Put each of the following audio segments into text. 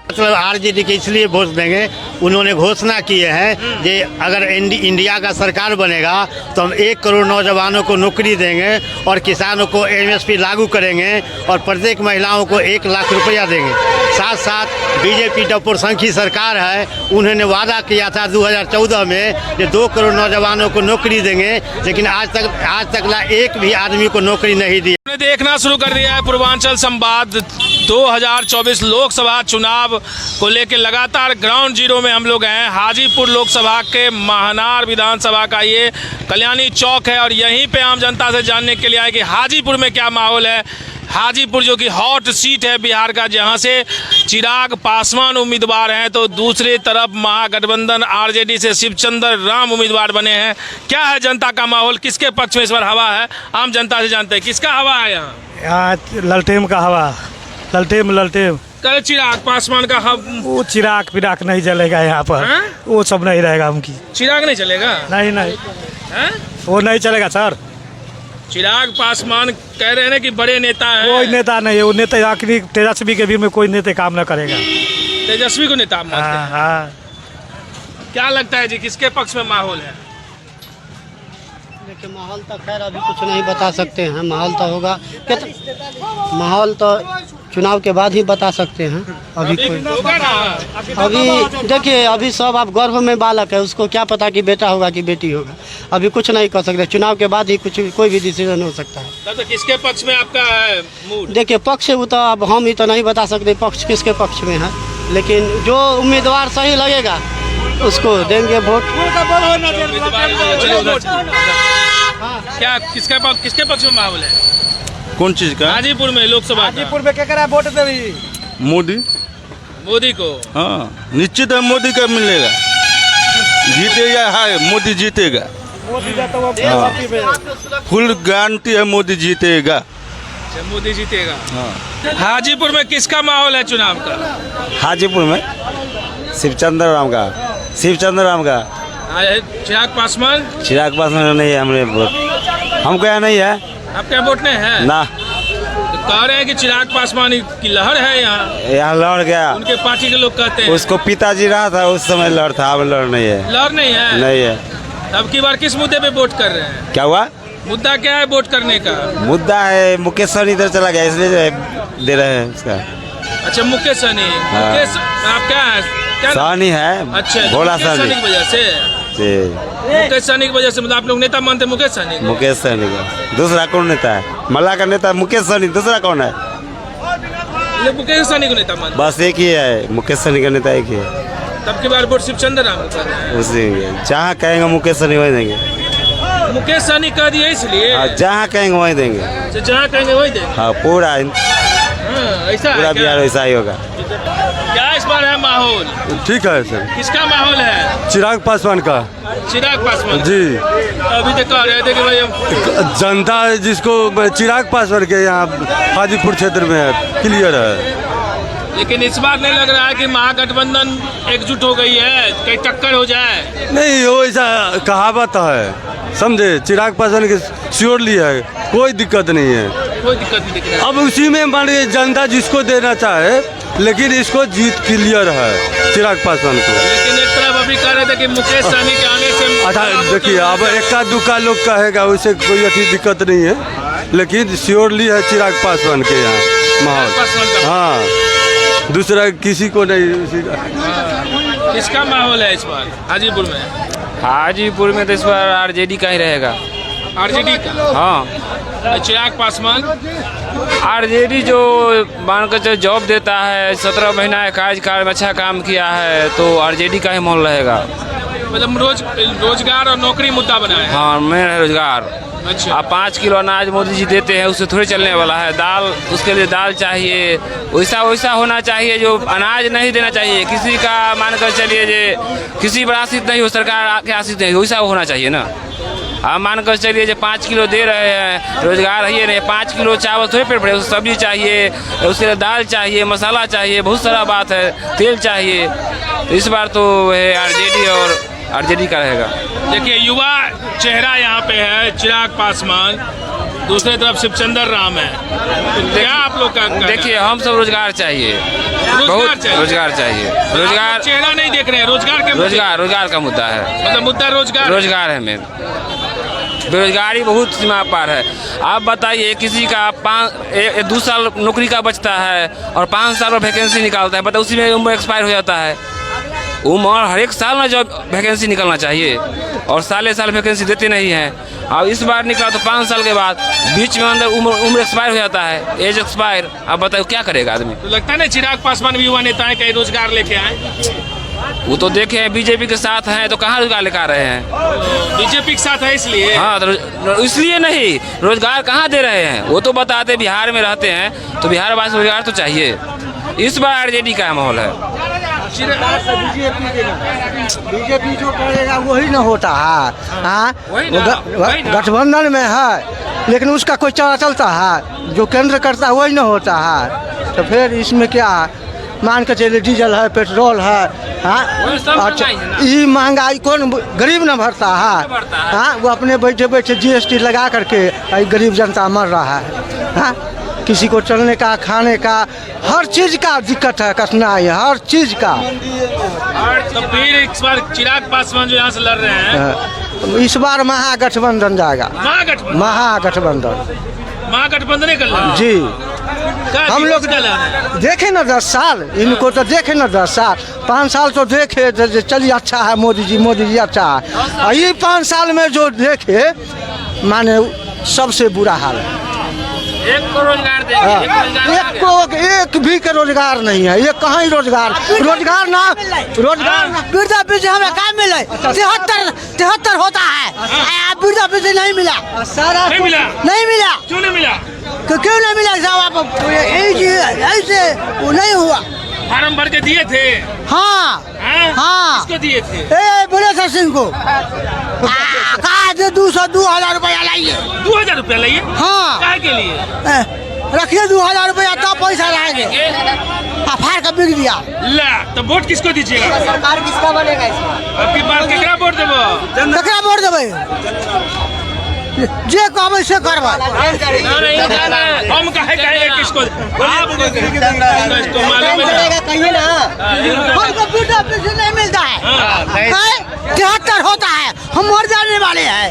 मतलब आरजेडी के इसलिए वोट देंगे, उन्होंने घोषणा किए हैं कि अगर इंडिया का सरकार बनेगा तो हम 1 करोड़ नौजवानों को नौकरी देंगे और किसानों को एमएसपी लागू करेंगे और प्रत्येक महिलाओं को 1 लाख रुपया देंगे। साथ साथ बीजेपी टपोरसंखी सरकार है, उन्होंने वादा किया था 2014 में कि 2 करोड़ नौजवानों को नौकरी देंगे, लेकिन आज तक एक भी आदमी को नौकरी नहीं दी। देखना शुरू कर दिया है पूर्वांचल संवाद 2024 लोकसभा चुनाव को लेकर लगातार ग्राउंड जीरो में हम लोग हैं। हाजीपुर लोकसभा के महनार विधानसभा का ये कल्याणी चौक है और यहीं पे आम जनता से जानने के लिए आए कि हाजीपुर में क्या माहौल है। हाजीपुर जो कि हॉट सीट है बिहार का, जहां से चिराग पासवान उम्मीदवार हैं तो दूसरी तरफ महागठबंधन आरजेडी से शिवचंद्र राम उम्मीदवार बने हैं। क्या है जनता का माहौल, किसके पक्ष में इस बार हवा है, आम जनता से जानते हैं किसका हवा है यहाँ। ललटेम का हवा, ललटेम कल चिराग पासवान का वो चिराग पिराग नहीं जलेगा यहाँ पर। वो सब नहीं रहेगा उनकी। चिराग नहीं चलेगा? नहीं वो नहीं चलेगा सर। चिराग पासवान कह रहे हैं कि बड़े नेता हैं। कोई नेता नहीं है वो, नेता आखिरी तेजस्वी के भी में कोई नेता काम न करेगा। तेजस्वी को नेता मानते हैं? हाँ। क्या लगता है जी किसके पक्ष में माहौल है? देखिए माहौल तो खैर अभी कुछ नहीं बता सकते हैं, माहौल तो होगा, माहौल तो चुनाव के बाद ही बता सकते हैं। अभी देखिए अभी सब आप गर्भ में बालक है, उसको क्या पता कि बेटा होगा कि बेटी होगा, अभी कुछ नहीं कर सकते। चुनाव के बाद ही कोई भी डिसीजन हो सकता है। तो किसके पक्ष में आपका मूड? देखिए पक्ष वो तो अब हम ही तो नहीं बता सकते पक्ष किसके पक्ष में है, लेकिन जो उम्मीदवार सही लगेगा उसको देंगे वोट। क्या किसके पक्ष में माहौल है? कौन चीज का? हाजीपुर में लोकसभा। हाजीपुर में क्या करा वोट देवी? मोदी को? हाँ निश्चित है मोदी का मिलेगा, जीतेगा। है मोदी जीतेगा, फुल गारंटी है मोदी जीतेगा। मोदी जीतेगा। हाँ। हाजीपुर में किसका माहौल है चुनाव का? हाजीपुर में शिवचंद्र राम का। चिराग पासवान नहीं है हमने वोट, हमको यहाँ नहीं है। आपका वोट नहीं है ना? तो कह रहे हैं कि चिराग पासवान की लहर है यहाँ लड़ गया, उनके पार्टी के लोग कहते हैं। उसको पिताजी रहा था उस समय लड़ था, अब लड़ नहीं है। लहर नहीं है। अब की बार किस मुद्दे पे वोट कर रहे हैं? क्या हुआ? मुद्दा क्या है वोट करने का? मुद्दा है मुकेश सहनी इधर चला गया इसलिए दे रहे हैं उसका। अच्छा मुकेश सहनी। मुकेश आप क्या है? सहनी है। अच्छा भोला सहनी की वजह से? मुकेश सहनी की वजह से मतलब आप लोग नेता मानते मुकेश सहनी? मुकेश सहनी का दूसरा कौन नेता है? मल्ला का नेता मुकेश सहनी, दूसरा कौन है? मुकेश सहनी को नेता मानते? बस एक ही है, मुकेश सहनी का नेता एक ही है। तब की बार वोट शिवचंद्र राम को कर रहे हैं? उसी जहाँ कहेंगे मुकेश सहनी वही देंगे। मुकेश सहनी कह दिए इसलिए? जहाँ कहेंगे वही देंगे। जहाँ कहेंगे वही देंगे? हाँ पूरा ऐसा पूरा बिहार वैसा ही होगा। क्या इस बार है माहौल? ठीक है सर। किसका माहौल है? चिराग पासवान का। चिराग पासवान जी। अभी तक कह रहे थे कि भाई जनता है जिसको चिराग पासवान के यहाँ हाजीपुर क्षेत्र में है, क्लियर है। लेकिन इस बार नहीं लग रहा है कि महागठबंधन एकजुट हो गई है, कहीं टक्कर हो जाए? नहीं वो ऐसा कहावत है, समझे। चिराग पासवान के श्योरली है, कोई दिक्कत नहीं है। कोई दिक्कत नहीं दिख रहा है। अब उसी में मान लीजिए जनता जिसको देना चाहे, लेकिन इसको जीत क्लियर है चिराग पासवान को। लेकिन एक तरफ अभी कह रहे थे कि मुकेश सहनी के आने से। अच्छा देखिए अब इक्का दुक्का लोग कहेगा, उसे कोई अच्छी दिक्कत नहीं है, लेकिन श्योरली है चिराग पासवान के यहाँ माहौल। हाँ दूसरा किसी को नहीं। किसका माहौल है इस बार हाजीपुर में? हाजीपुर में तो इस बार आरजेडी का ही रहेगा। आरजेडी का? हाँ। चिराग पासवान आरजेडी जो मानकर चलो जॉब देता है, 17 महीना कार्यकाल में अच्छा काम किया है, तो आरजेडी का ही माहौल रहेगा। मतलब रोजगार और नौकरी मुद्दा बना है? हाँ मेन है रोजगार। अच्छा। आप 5 किलो अनाज मोदी जी देते हैं, उससे थोड़ी चलने वाला है। दाल, उसके लिए दाल चाहिए, वैसा होना चाहिए जो अनाज नहीं देना चाहिए। किसी का मानकर चलिए जो किसी पर आश्रित नहीं हो, सरकार के आश्रित नहीं, वैसा होना चाहिए ना। आप मानकर चलिए जो 5 किलो दे रहे हैं, रोजगार है नहीं। 5 किलो चावल थोड़ी पेट भरे, उसको सब्जी चाहिए, उसके लिए दाल चाहिए, मसाला चाहिए, बहुत सारा बात है, तेल चाहिए। तो इस बार तो है आरजेडी और आरजेडी का रहेगा। देखिए युवा चेहरा यहाँ पे है चिराग पासवान, दूसरी तरफ शिवचंद्र राम है, तो क्या आप लोग का कहना है? देखिए, हम सब रोजगार चाहिए, बहुत चाहिए। रोजगार चाहिए। आप रोजगार, चेहरा नहीं देख रहे हैं, रोजगार के रोजगार का मुद्दा है। मतलब मुद्दा रोजगार रोजगार है मेन, बेरोजगारी बहुत सीमा पार है। आप बताइए, किसी का 2 साल नौकरी का बचता है और 5 साल में वैकेंसी निकालता है, बताओ उसी में उम्र एक्सपायर हो जाता है। उम्र हर एक साल में जॉब वैकेंसी निकलना चाहिए और साले साल वैकेंसी देते नहीं हैं। अब इस बार निकला तो 5 साल के बाद बीच में अंदर उम्र एक्सपायर हो जाता है, एज एक्सपायर। अब बताओ क्या करेगा आदमी। तो लगता है ना चिराग पासवान भी युवा नेता है, कहीं रोजगार लेके आए। वो तो देखे हैं बीजेपी के साथ हैं तो कहाँ रोजगार लेकर आ रहे हैं। बीजेपी के साथ है इसलिए। हाँ, तो इसलिए नहीं, रोजगार कहाँ दे रहे हैं। वो तो बताते बिहार में रहते हैं तो बिहार वासी रोजगार तो चाहिए। इस बार आरजेडी का माहौल है। बीजेपी जो करेगा वही न होता है। हाँ, वही ना। गठबंधन में है लेकिन उसका कोई चारा चलता है, जो केंद्र करता है वही न होता है। तो फिर इसमें क्या है, मान के चलिए डीजल है, पेट्रोल है। हाँ, अच्छा, ये महंगाई कौन गरीब न भरता है। हाँ, वो अपने बैठे बैठे जीएसटी लगा करके गरीब जनता मर रहा है। हाँ, किसी को चलने का, खाने का, हर चीज का दिक्कत है, कठिनाई है हर चीज का। तो फिर इस बार चिराग पासवान जो यहाँ से लड़ रहे हैं, इस बार महागठबंधन जाएगा। महागठबंधन कर रहे हैं। जी, क्या हम लोग किसका लड़ रहे हैं? देखे ना 10 साल, इनको तो देखे ना 10 साल, 5 साल तो देखे चलिए अच्छा है मोदी जी अच्छा है। और ये 5 साल में जो देखे माने सबसे बुरा हाल है। एक को रोजगार देंगे, एक रोजगार देंगे। एक भी का रोजगार नहीं है। ये कहाँ ही रोजगार ना वृद्धा पेंशन हमें कहाँ मिले? 73 होता है, वृद्धा पेंशन नहीं मिला। सारा नहीं मिला। नहीं मिला। क्यों नहीं मिला? क्यों नहीं मिला साहब? आप ऐसे वो नहीं हुआ। फार्म भर के दिए थे। हाँ हाँ, किसको दिए थे? बोले सर सिंह को कहा 2,000 रुपया लाइए। 2,000 रुपया लाइए। हाँ, काहे के लिए? रखिए 2,000 रुपया, तब पैसा रहेंगे। फाड़ कर बिक दिया। ला, तो वोट किसको दीजिएगा? सरकार किसका बनेगा इसमें? आपकी बात केकरा वोट देबो? ककरा वोट देबै? जे कहबै से करबै। हम कहे किसको? आपको इसको मालूम है? कहिए ना, हमको वृद्धा पेंशन नहीं मिलता है। 73 होता है, हम मर जाने वाले हैं।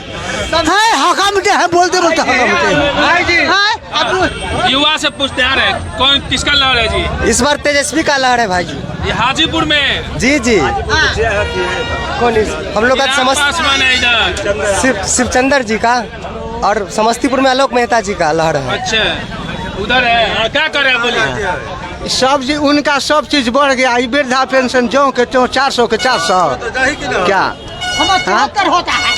हकामते हैं, बोलते हकामते हैं। युवा से पूछते आ रहे हैं, कौन किसका लड़ है जी? इस बार तेजस्वी का लहर है भाई जी। ये हाजीपुर में जी कौन हम लोग का चिराग पासवान है इधर। शिवचंद्र जी का और समस्तीपुर में आलोक मेहता जी का लहर है। अच्छा, उधर है। क्या करे बोलिए? सब जी उनका सब चीज बढ़ गया। ये वृद्धा पेंशन जो के 400 के 400 क्या 73 होता है।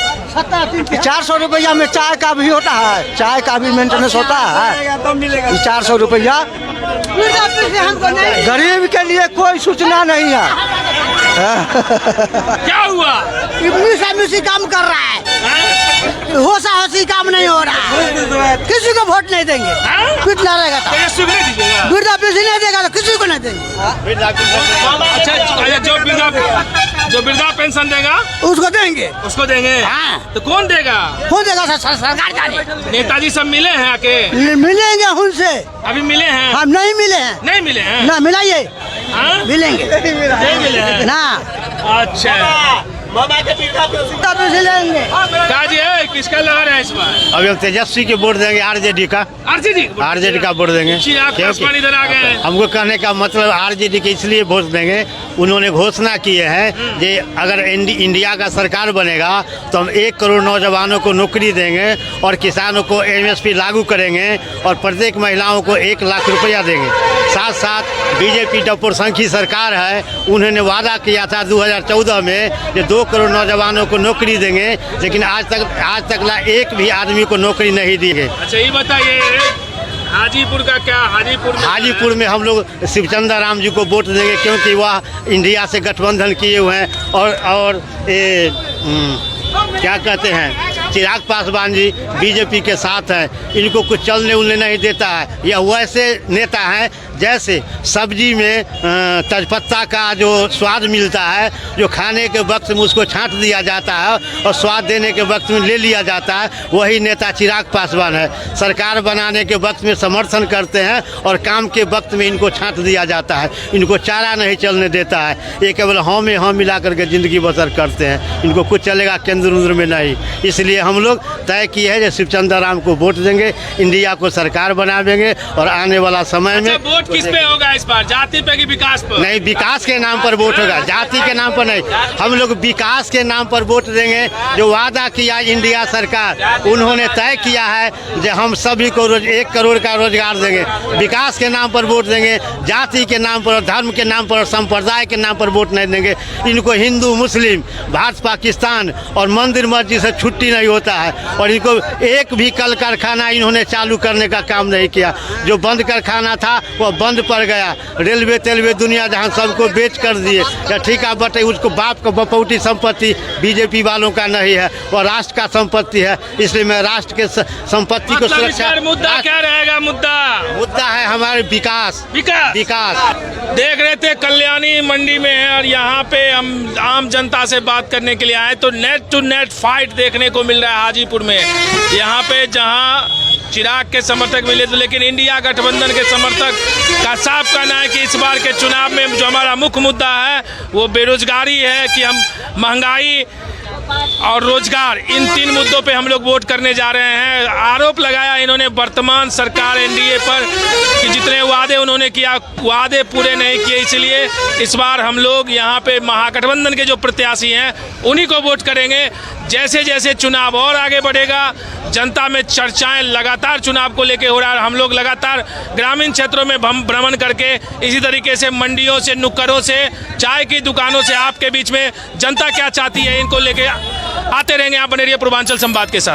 400 रुपया में चाय का भी होता है, चाय का भी मेंटेनेंस होता है। 400 रुपया वृद्धा पेंशन हमको नहीं। गरीब के लिए कोई सूचना नहीं है। क्या हुआ? मिसी काम कर रहा है, होसा होसी काम नहीं हो रहा है। किसी को वोट नहीं देंगे, पिटना रहेगा। तेजस्वी नहीं दीजिएगा? वृद्धा पेंशन नहीं देगा तो किसी को नहीं देंगे। अच्छा, जो वृद्धा पेंशन देगा उसको देंगे। उसको देंगे। हाँ। तो कौन देगा? कौन देगा? सरकार जाने। नेताजी सब मिले हैं आके? मिलेंगे उनसे। अभी मिले हैं? हम नहीं मिले हैं। नहीं मिले हैं ना मिलाइए। हाँ? मिलेंगे नहीं मिले हैं ना। अच्छा, लेंगे। काजी है, किसका लहर है इस बार? अभी हम तेजस्वी के वोट देंगे, आरजेडी का वोट देंगे। चिराग पासवान इधर आ गए। हमको कहने का मतलब आरजेडी के इसलिए वोट देंगे, उन्होंने घोषणा की है कि अगर इंडिया का सरकार बनेगा तो हम 1 करोड़ नौजवानों को नौकरी देंगे और किसानों को एमएसपी लागू करेंगे और प्रत्येक महिलाओं को 1 लाख रुपया देंगे। साथ साथ बीजेपी टपोरसंखी सरकार है, उन्होंने वादा किया था 2014 में कि 2 करोड़ नौजवानों को नौकरी देंगे, लेकिन आज तक एक भी आदमी को नौकरी नहीं दी है। अच्छा, ये बताइए हाजीपुर का क्या? हाजीपुर में हम लोग शिवचंद्र राम जी को वोट देंगे, क्योंकि वह इंडिया से गठबंधन किए हुए हैं और ये क्या कहते हैं, चिराग पासवान जी बीजेपी के साथ हैं, इनको कुछ चलने उलने नहीं देता है। यह वैसे नेता हैं जैसे सब्जी में तेजपत्ता का जो स्वाद मिलता है, जो खाने के वक्त में उसको छांट दिया जाता है और स्वाद देने के वक्त में ले लिया जाता है, वही नेता चिराग पासवान है। सरकार बनाने के वक्त में समर्थन करते हैं और काम के वक्त में इनको छांट दिया जाता है, इनको चारा नहीं चलने देता है। ये केवल हाँ में हाँ मिला करके ज़िंदगी बसर करते हैं, इनको कुछ चलेगा केंद्र उंद्र में नहीं। इसलिए हम लोग तय किए हैं जो शिवचंद्र राम को वोट देंगे, इंडिया को सरकार बना देंगे और आने वाला समय में वोट किस पे होगा इस बार, जाति पे कि विकास पर? नहीं, विकास के नाम पर वोट होगा, जाति के नाम पर नहीं। हम लोग विकास के नाम पर वोट देंगे। जो वादा किया इंडिया सरकार, उन्होंने तय किया है कि हम सभी को 1 करोड़ का रोजगार देंगे। विकास के नाम पर वोट देंगे, जाति के नाम पर, धर्म के नाम पर, संप्रदाय के नाम पर वोट नहीं देंगे। इनको हिंदू मुस्लिम, भारत पाकिस्तान और मंदिर मस्जिद से छुट्टी नहीं होता है और इनको एक भी कल कारखाना इन्होंने चालू करने का काम नहीं किया। जो बंद कारखाना था वो बंद पड़ गया। रेलवे तेलवे दुनिया जहां सबको बेच कर दिए या ठीका बटे, उसको बाप का बपौटी संपत्ति बीजेपी वालों का नहीं है, वो राष्ट्र का संपत्ति है। इसलिए मैं राष्ट्र के संपत्ति को सुरक्षा। मुद्दा क्या रहेगा? मुद्दा है हमारे विकास। देख रहे थे कल्याणी मंडी में है और यहाँ पे हम आम जनता से बात करने के लिए आए तो नेट टू नेट फाइट देखने को मिल रहा है हाजीपुर में। यहाँ पे जहाँ चिराग के समर्थक मिले थे, लेकिन इंडिया गठबंधन के समर्थक का साफ कहना है कि इस बार के चुनाव में जो हमारा मुख्य मुद्दा है वो बेरोजगारी है, कि हम महंगाई और रोजगार, इन 3 मुद्दों पे हम लोग वोट करने जा रहे हैं। आरोप लगाया इन्होंने वर्तमान सरकार एनडीए पर कि जितने वादे उन्होंने किया वादे पूरे नहीं किए, इसलिए इस बार हम लोग यहाँ पे महागठबंधन के जो प्रत्याशी हैं उन्हीं को वोट करेंगे। जैसे जैसे चुनाव और आगे बढ़ेगा, जनता में चर्चाएं लगातार चुनाव को लेके हो रहा है। हम लोग लगातार ग्रामीण क्षेत्रों में भ्रमण करके इसी तरीके से मंडियों से, नुक्करों से, चाय की दुकानों से आपके बीच में जनता क्या चाहती है इनको लेके आते रहेंगे। आप बने रहिए पूर्वांचल संवाद के साथ।